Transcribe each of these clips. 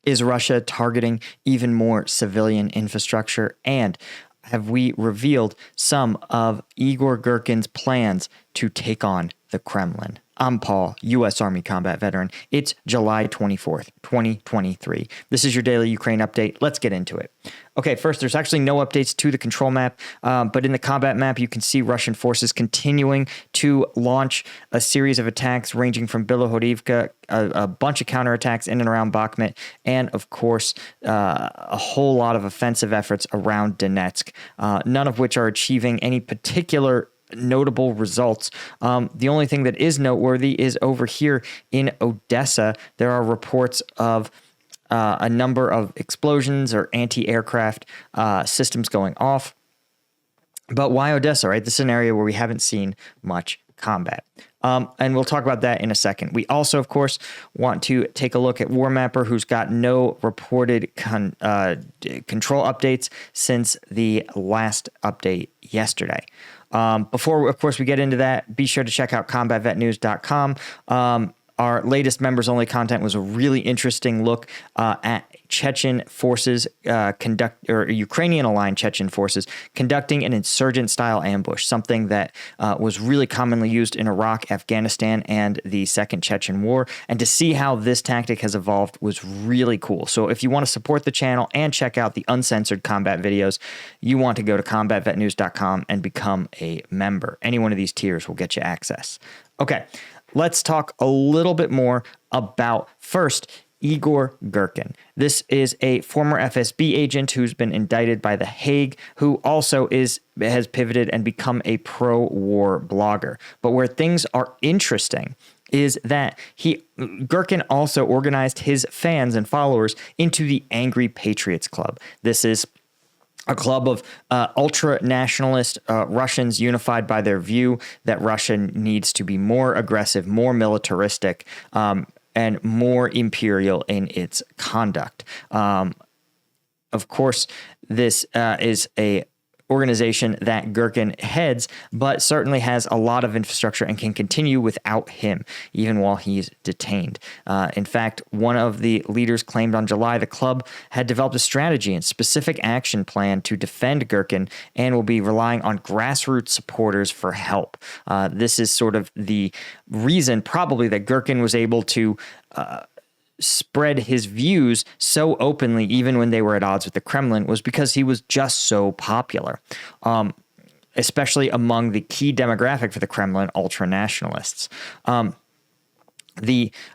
Is Russia targeting even more civilian infrastructure? And have we revealed some of Igor Girkin's plans to take on the Kremlin? I'm Paul, U.S. Army combat veteran. It's July 24th, 2023. This is your daily Ukraine update. Let's get into it. Okay, first, there's actually no updates to the control map, but in the combat map, you can see Russian forces continuing to launch a series of attacks ranging from Bilohorivka, a bunch of counterattacks in and around Bakhmut, and of course, a whole lot of offensive efforts around Donetsk, none of which are achieving any particular notable results. The only thing that is noteworthy is over here in Odessa, there are reports of a number of explosions or anti-aircraft systems going off. But why Odessa, right? This is an area where we haven't seen much combat. And we'll talk about that in a second. We also, of course, want to take a look at War Mapper, who's got no reported control updates since the last update yesterday. Before, of course, we get into that, be sure to check out combatvetnews.com. Our latest members-only content was a really interesting look at Chechen forces Ukrainian-aligned Chechen forces conducting an insurgent-style ambush, something that was really commonly used in Iraq, Afghanistan, and the Second Chechen War. And to see how this tactic has evolved was really cool. So if you want to support the channel and check out the uncensored combat videos, you want to go to combatvetnews.com and become a member. Any one of these tiers will get you access. Okay. Let's talk a little bit more about, first, Igor Girkin. This is a former FSB agent who's been indicted by The Hague, who also has pivoted and become a pro-war blogger. But where things are interesting is that Girkin also organized his fans and followers into the Angry Patriots Club. This is a club of ultra-nationalist Russians unified by their view that Russia needs to be more aggressive, more militaristic, and more imperial in its conduct. Of course, this is a organization that Girkin heads, but certainly has a lot of infrastructure and can continue without him, even while he's detained. In fact, one of the leaders claimed on July the club had developed a strategy and specific action plan to defend Girkin and will be relying on grassroots supporters for help. This is sort of the reason probably that Girkin was able to spread his views so openly, even when they were at odds with the Kremlin, was because he was just so popular, especially among the key demographic for the Kremlin, ultra-nationalists.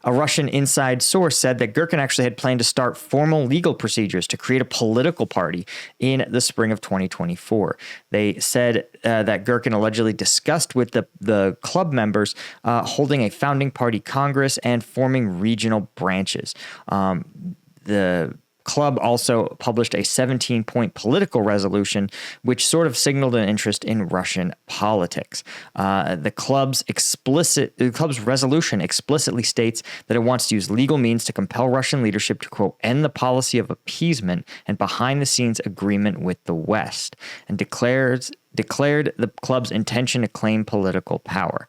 A Russian inside source said that Girkin actually had planned to start formal legal procedures to create a political party in the spring of 2024. They said that Girkin allegedly discussed with the club members holding a founding party congress and forming regional branches. The club also published a 17-point political resolution, which sort of signaled an interest in Russian politics. The club's resolution explicitly states that it wants to use legal means to compel Russian leadership to, quote, end the policy of appeasement and behind-the-scenes agreement with the West, and declared the club's intention to claim political power.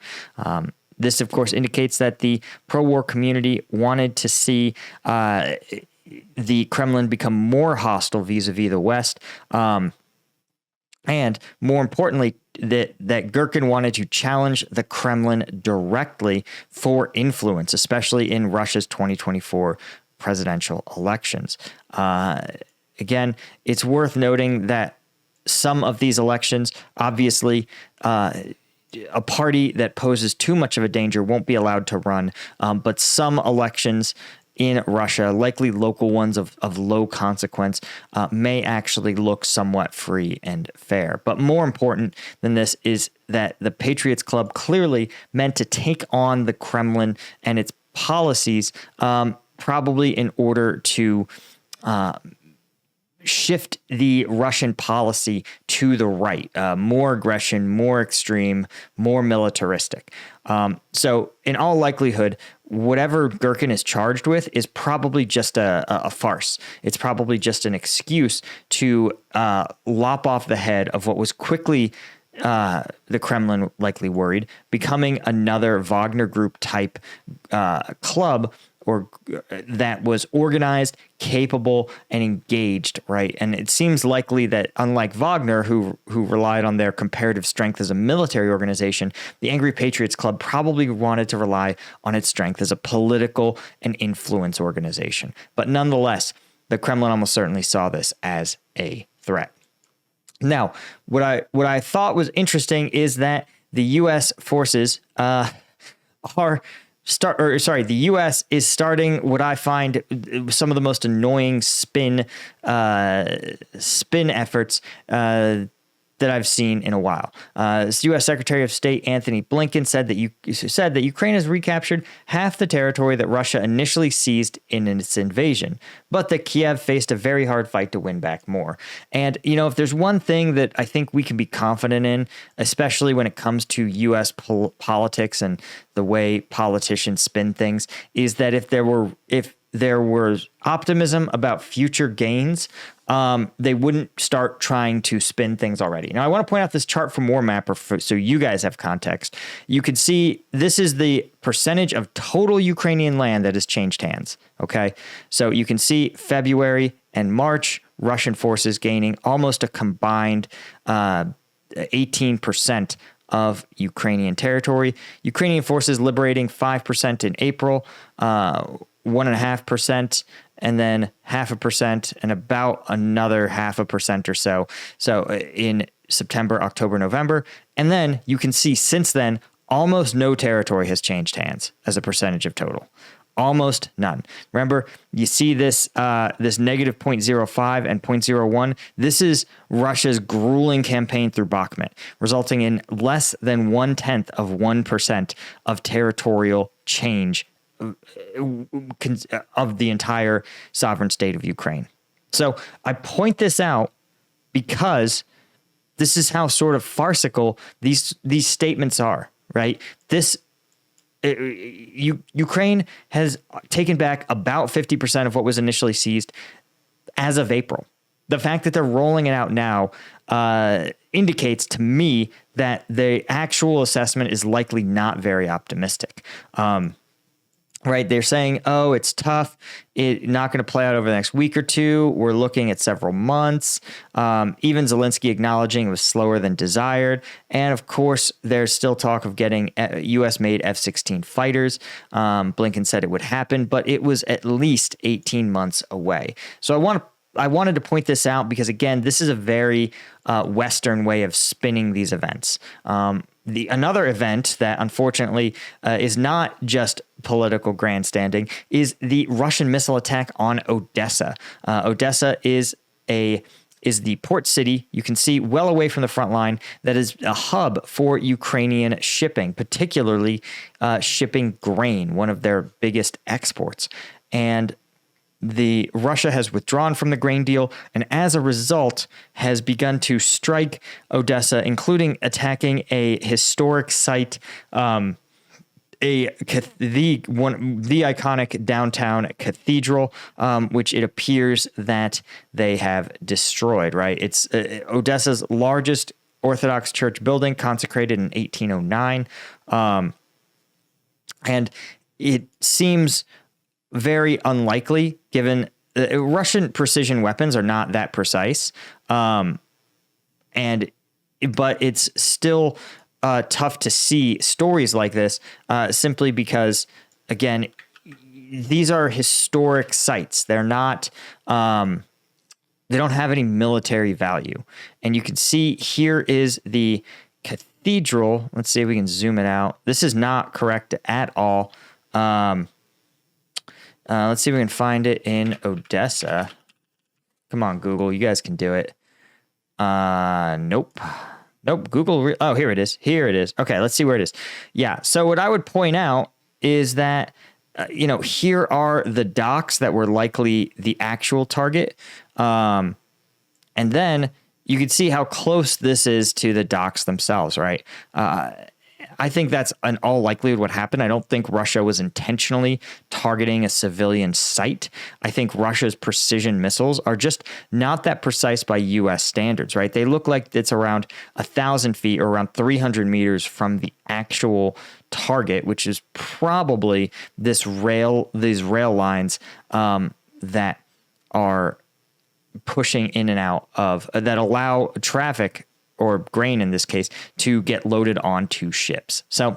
This, of course, indicates that the pro-war community wanted to see the Kremlin become more hostile vis-a-vis the West, and more importantly, that Girkin wanted to challenge the Kremlin directly for influence, especially in Russia's 2024 presidential elections. Again, it's worth noting that some of these elections, obviously, a party that poses too much of a danger won't be allowed to run, but some elections in Russia, likely local ones of low consequence, may actually look somewhat free and fair. But more important than this is that the Patriots Club clearly meant to take on the Kremlin and its policies, probably in order to shift the Russian policy to the right, more aggression, more extreme, more militaristic. So in all likelihood, whatever Girkin is charged with is probably just a farce. It's probably just an excuse to lop off the head of what was quickly, the Kremlin likely worried, becoming another Wagner Group type club or that was organized, capable, and engaged, right? And it seems likely that unlike Wagner, who relied on their comparative strength as a military organization, the Angry Patriots Club probably wanted to rely on its strength as a political and influence organization. But nonetheless, the Kremlin almost certainly saw this as a threat. Now, what I thought was interesting is that the U.S. forces the U.S. is starting what I find some of the most annoying spin efforts that I've seen in a while. U.S. Secretary of State Anthony Blinken said that Ukraine has recaptured half the territory that Russia initially seized in its invasion, but that Kiev faced a very hard fight to win back more. And, if there's one thing that I think we can be confident in, especially when it comes to U.S. politics and the way politicians spin things, is that if there was optimism about future gains, they wouldn't start trying to spin things already. Now, I want to point out this chart from War Mapper so you guys have context. You can see this is the percentage of total Ukrainian land that has changed hands. Okay, so you can see February and March, Russian forces gaining almost a combined 18% of Ukrainian territory. Ukrainian forces liberating 5% in April, 1.5%, and then 0.5%, and about another 0.5% or so. So in September, October, November. And then you can see since then, almost no territory has changed hands as a percentage of total. Almost none. Remember, you see this this negative 0.05 and 0.01. This is Russia's grueling campaign through Bakhmut, resulting in less than 0.1% of territorial change of the entire sovereign state of Ukraine. So I point this out because this is how sort of farcical these statements are, right? Ukraine has taken back about 50% of what was initially seized as of April. The fact that they're rolling it out now indicates to me that the actual assessment is likely not very optimistic. Right, they're saying, oh, it's tough. It's not going to play out over the next week or two. We're looking at several months. Even Zelensky acknowledging it was slower than desired. And of course, there's still talk of getting U.S.-made F-16 fighters. Blinken said it would happen, but it was at least 18 months away. So I wanted to point this out because, again, this is a very Western way of spinning these events. Another event that unfortunately is not just political grandstanding is the Russian missile attack on Odessa. Odessa is the port city, you can see well away from the front line, that is a hub for Ukrainian shipping, particularly shipping grain, one of their biggest exports. And Russia has withdrawn from the grain deal, and as a result has begun to strike Odessa, including attacking a historic site, the iconic downtown cathedral, which it appears that they have destroyed. Right, it's Odessa's largest Orthodox church building, consecrated in 1809, and it seems very unlikely, given Russian precision weapons are not that precise, but it's still tough to see stories like this simply because, again, these are historic sites. They're not. They don't have any military value, and you can see here is the cathedral. Let's see if we can zoom it out. This is not correct at all. Let's see if we can find it in Odessa. Come on, Google. You guys can do it. Nope. Google. Oh, here it is. Okay, let's see where it is. Yeah. So what I would point out is that, here are the docks that were likely the actual target. And then you can see how close this is to the docks themselves, right? I think that's in all likelihood what happened. I don't think Russia was intentionally targeting a civilian site. I think Russia's precision missiles are just not that precise by U.S. standards, right? They look like it's around 1,000 feet or around 300 meters from the actual target, which is probably these rail lines that are pushing in and out of that allow traffic, or grain in this case, to get loaded onto ships. So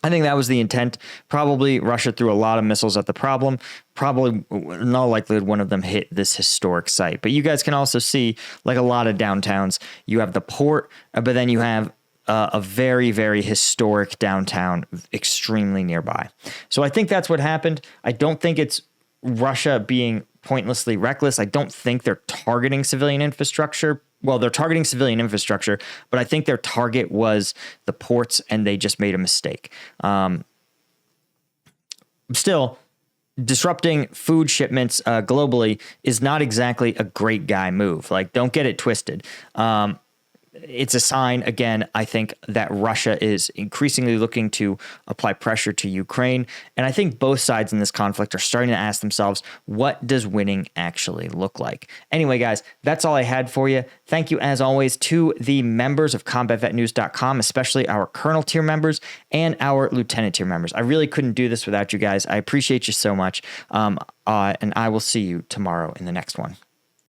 I think that was the intent. Probably Russia threw a lot of missiles at the problem. Probably, in all likelihood, one of them hit this historic site. But you guys can also see, like a lot of downtowns, you have the port, but then you have a very, very historic downtown extremely nearby. So I think that's what happened. I don't think it's Russia being pointlessly reckless. I don't think they're targeting civilian infrastructure. Well, they're targeting civilian infrastructure, but I think their target was the ports, and they just made a mistake. Still, disrupting food shipments globally is not exactly a great guy move. Like, don't get it twisted. It's a sign, again, I think, that Russia is increasingly looking to apply pressure to Ukraine. And I think both sides in this conflict are starting to ask themselves, what does winning actually look like? Anyway, guys, that's all I had for you. Thank you, as always, to the members of combatvetnews.com, especially our Colonel tier members and our Lieutenant tier members. I really couldn't do this without you guys. I appreciate you so much. And I will see you tomorrow in the next one.